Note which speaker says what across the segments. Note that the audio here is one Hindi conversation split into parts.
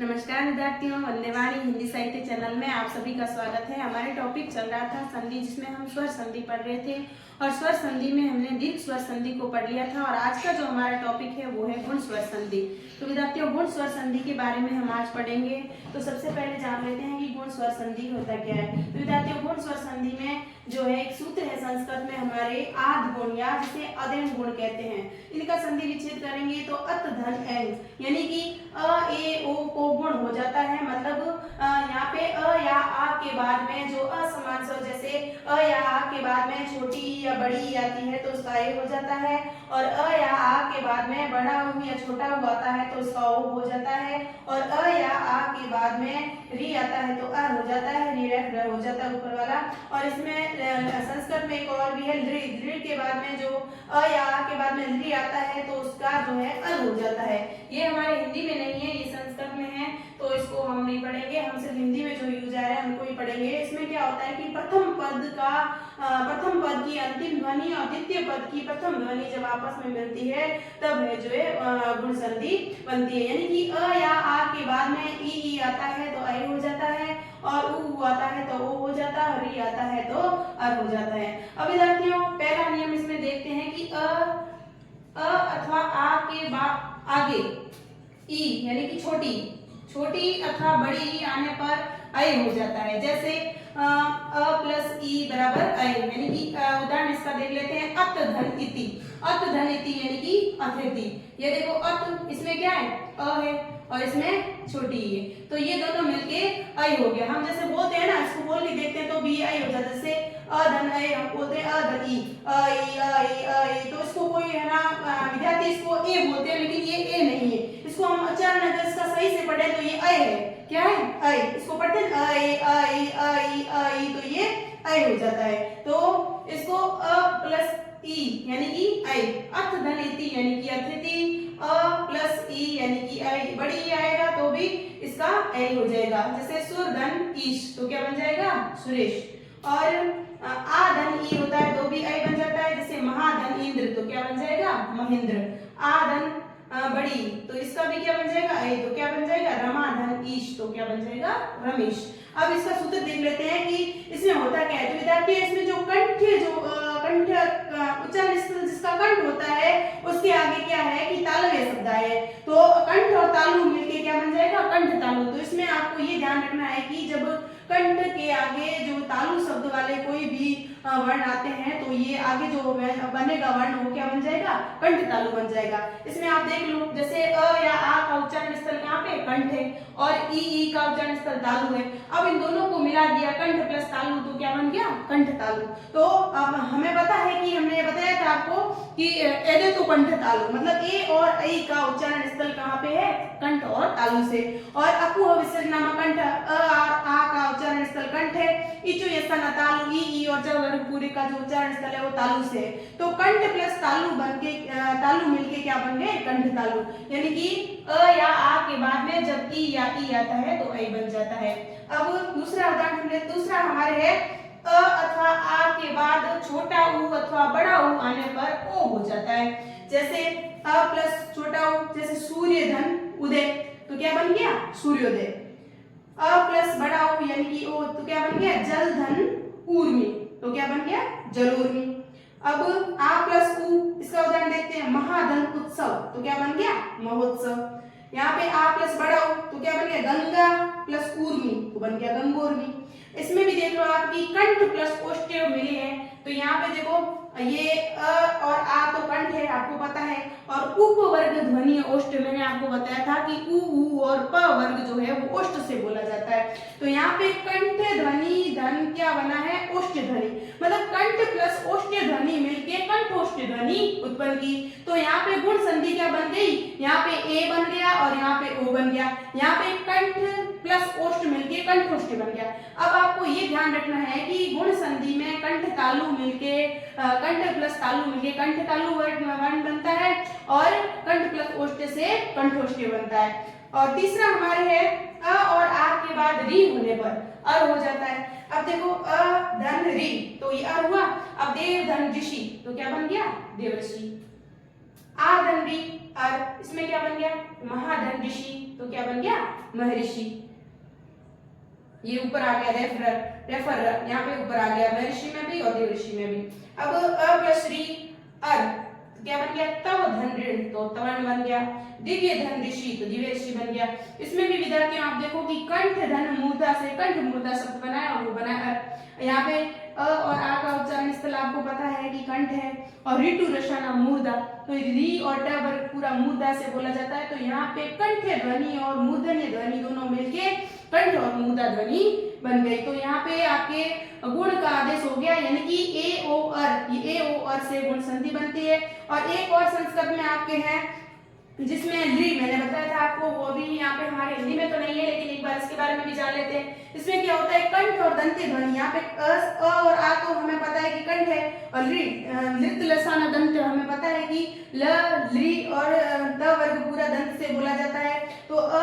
Speaker 1: नमस्कार विद्यार्थियों, वंदे वाणी हिंदी साहित्य चैनल में आप सभी का स्वागत है। हमारे टॉपिक चल रहा था संधि, जिसमें हम स्वर संधि पढ़ रहे थे और स्वर संधि में हमने दीर्घ स्वर संधि को पढ़ लिया था। और आज का जो हमारा टॉपिक है वो है गुण स्वर संधि। तो विद्यार्थियों, गुण स्वर संधि के बारे में हम आज पढ़ेंगे। तो सबसे पहले जान लेते हैं कि गुण स्वर संधि होता क्या है। तो विद्यार्थियों, गुण स्वर संधि में जो है एक सूत्र है संस्कृत में हमारे आध गुण या जिसे अदेन गुण कहते हैं। इनका संधि विच्छेद करेंगे तो अत धन एंग, यानी कि अ ए ओ को गुण हो जाता है। मतलब यहाँ पे अ या आ के बाद में जो असमान स्वर, जैसे अ या आ के बाद में छोटी या बड़ी आती है तो उसका ए हो जाता है, और अ या आ के बाद में बड़ा ऊ या छोटा ऊ आता है तो उसका ओ हो जाता है, और अ या आ के बाद में री आता है तो अ हो जाता है, री हो जाता है ऊपर वाला। और इसमें संस्कृत में एक और भी है दृ, दृ के बाद में जो अ या आ के बाद में री आता है तो उसका जो है अ हो जाता है। ये हमारे हिंदी में नहीं है, ये संस्कृत में है, तो इसको हम नहीं पढ़ेंगे। हम सिर्फ हिंदी में जो यूज आ रहा है उनको ही पढ़ेंगे। इसमें क्या होता है कि प्रथम पद की अंतिम ध्वनि और द्वितीय पद की प्रथम ध्वनि जब आपस में मिलती है तब है जो है गुण संधि बनती है। यानी कि अ या आ के बाद में ई आता है तो ऐ हो जाता है, और उ आता है तो ओ हो जाता है, और री आता है तो अर हो जाता है। अब विद्यार्थियों, पहला नियम इसमें देखते हैं कि अ अथवा आ के बाद आगे ई यानी कि छोटी अथवा बड़ी ई आने पर ऐ हो जाता है। जैसे अ प्लस ई बराबर ऐ, यानी कि उदाहरण इसका देख लेते हैं। अत धन इति, अत धन इति यानी कि अतिथि। ये देखो अत, इसमें क्या है अ है और इसमें छोटी ई है, तो ये दोनों मिलके ऐ हो गया। हम जैसे बोलते हैं ना, इसको बोल के देखते हैं तो भी ऐ हो जाता है। जैसे अधन ऐ हम बोलते हैं अधन ई, तो इसको कोई है ना विद्यार्थी इसको ए बोलते हैं, लेकिन ये ए नहीं है। इसको हम उच्चारण अगर इसका सही से पढ़े तो ये ऐ है। क्या है ऐ, इसको पढ़ते हैं ऐ, तो ये ऐ हो जाता है। तो इसको अ प्लस ई यानी कि ऐ, अथ धन इति यानी कि अतिथि, अ प्लस ई यानी कि ऐ, बड़ी ई आएगा तो भी इसका ऐ हो जाएगा। जैसे सुर धन ईश तो क्या बन जाएगा सुरेश, और आ धन ई होता है तो भी ऐ बन जाता है। जैसे महाधन इंद्र तो क्या बन जाएगा महेंद्र, आ धन बड़ी तो इसका भी क्या बन जाएगा ऐ, तो क्या बन जाएगा रमाधन ईश तो क्या बन जाएगा रमेश। अब इसका सूत्र देख लेते हैं कि इसमें होता क्या है। तो विद्यार्थी इसमें जो कंठ उच्चारण स्थल जिसका कंठ होता है उसके आगे क्या है कि तालव्य शब्द है, तो कंठ और तालु मिलके क्या बन जाएगा कंठ तालु। तो इसमें आपको ये ध्यान रखना है कि जब कंठ के आगे जो तालु शब्द वाले कोई भी वर्ण आते हैं तो ये आगे जो बनेगा वर्ण वो क्या बन जाएगा कंठ तालु बन जाएगा। इसमें आप देख लो, जैसे अ या आ का उच्चारण स्थल कहाँ पे कंठ है और ई का उच्चारण स्थल तालु है। अब इन दोनों को मिला दिया कंठ प्लस तालु तो क्या बन गया कंठ तालु। तो अब हमें पता है कि हमने बताया था आपको कि एदे तो कंठ तालु, मतलब ए और ऐ का उच्चारण स्थल कहाँ पे है कंठ और तालु से। और अकुह विसर्ग नामक कंठ आ का उच्चारण स्थल कंठ है, इचु यसन तालु ई और ज वर्ग पूरे का जो उच्चारण स्थल है वो तालु से। तो कंठ प्लस तालु बनके तालु मिलके क्या बन गए कंठ तालु, यानी कि अ या आ के बाद में जब ई या ई आता है तो ऐ बन जाता है। अब दूसरा उदाहरण ले, दूसरा हमारे है अ अथवा आ के बाद छोटा ऊ अथवा बड़ा ऊ आने पर ओ हो जाता है। जैसे अ प्लस छोटा ऊ, जैसे सूर्य धन उदय तो क्या बन गया सूर्योदय, अ प्लस बड़ा ऊ यानी कि ओ तो क्या बन गया जल धन ऊर्मी तो क्या बन गया जलूर्मी। अब आ प्लस उ, इसका उदाहरण देखते हैं। महाधन उत्सव तो क्या बन गया महोत्सव। यहाँ पे आ प्लस बड़ा उ तो क्या बन गया गंगा प्लस ऊर्मी तो बन गया गंगोर्मी। इसमें भी देख लो आपकी कंठ प्लस ओष्ठ्य मिले हैं, तो यहाँ पे देखो ये अ और आ तो कंठ है आपको पता है, और उपवर्ग ध्वनि ओष्ठ मैंने आपको बताया था कि उ और प वर्ग जो है वो ओष्ठ से बोला जाता है। तो यहाँ पे कंठ ध्वनि धन क्या बना है ओष्ठ ध्वनि, मतलब कंठ प्लस ओष्ठ ध्वनि मिलके कंठोष्ठ ध्वनि उत्पन्न की। तो यहाँ पे गुण संधि क्या बन गई, यहाँ पे ए बन गया और यहाँ पे ओ बन गया। यहाँ पे कंठ प्लस ओष्ठ मिलके कंठोष्ठ बन गया। अब आपको ये ध्यान रखना है कि गुण संधि में कंठ तालु मिलके कंठ प्लस तालु मिलके कंठ तालु वर्ण बनता है, और कंठ प्लस ओष्ठ से कंठोष्ठ बनता है। और तीसरा हमारे है अ और आ के बाद री होने पर अर हो जाता है। अब देखो अ धन री तो ये अर हुआ। अब देव धन ऋषि तो क्या बन गया देवऋषि। आ धन री अर, इसमें क्या बन गया महाधन ऋषि, तो क्या बन गया महर्षि। ये ऊपर आ गया रेफर यहाँ पे ऊपर आ गया महर्षि में भी और देवर्षि में भी। अब अव्यश्री अर, तो क्या बन गया तव धन ऋण, तो तवर्ण बन गया। दिव्य धन ऋषि, तो दिव्य ऋषि बन गया। इसमें भी विद्यार्थियों आप देखो कि कंठ धन मूर्धा से कंठ मूर्धा शब्द बना है और वो बना है। यहाँ पे अ और आ का उच्चारण स्थल आपको पता है कि कंठ है और ऋतु रसाना मूर्धा, तो री और ट वर्ग पूरा मूर्धा से बोला जाता है। तो यहाँ पे कंठ ध्वनि और मूर्धन्य ध्वनि दोनों मिलके कंठ और मूर्धा ध्वनि बन गई। तो यहाँ पे आपके गुण का आदेश हो गया, यानी कि ए ओ अर, ये ए ओ अर से गुण संधि बनती है। और एक और संस्कृत में आपके हैं जिसमें ली मैंने बताया था आपको, वो भी यहाँ पे हमारे हिंदी में तो नहीं है लेकिन एक बार इसके बारे में भी जान लेते हैं। इसमें क्या होता है कंठ और दंत ध्वनि, यहाँ पे अ और आ तो हमें पता है कि कंठ है और ली नृत्य लसाना दंत हमें पता है कि ल ली और द वर्ग पूरा दंत से बोला जाता है। तो अ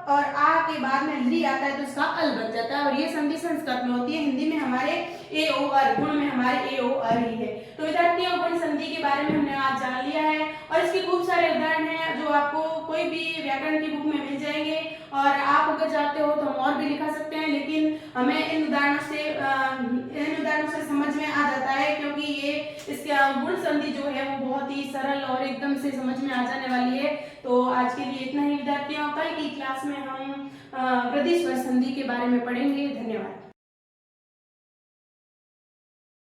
Speaker 1: और आ के बाद में ली आता है तो इसका अल बन जाता है और ये संधि संस्कृत में होती है, हिंदी में हमारे ए ओ अर, गुण में हमारे ए ओ अर ही है। तो विद्यार्थियों गुण संधि के बारे में हमने आज जान लिया है और इसके खूब सारे उदाहरण हैं जो आपको कोई भी व्याकरण की बुक में मिल जाएंगे और आप अगर चाहते हो तो हम और भी लिखा सकते हैं, लेकिन हमें इन उदाहरणों से समझ में आ जाता है क्योंकि ये इसका गुण संधि जो है वो बहुत ही सरल और एकदम से समझ में आ जाने वाली है। तो आज के लिए इतना ही विद्यार्थियों, कल की क्लास में हम प्रतिस्वर संधि के बारे में पढ़ेंगे। धन्यवाद।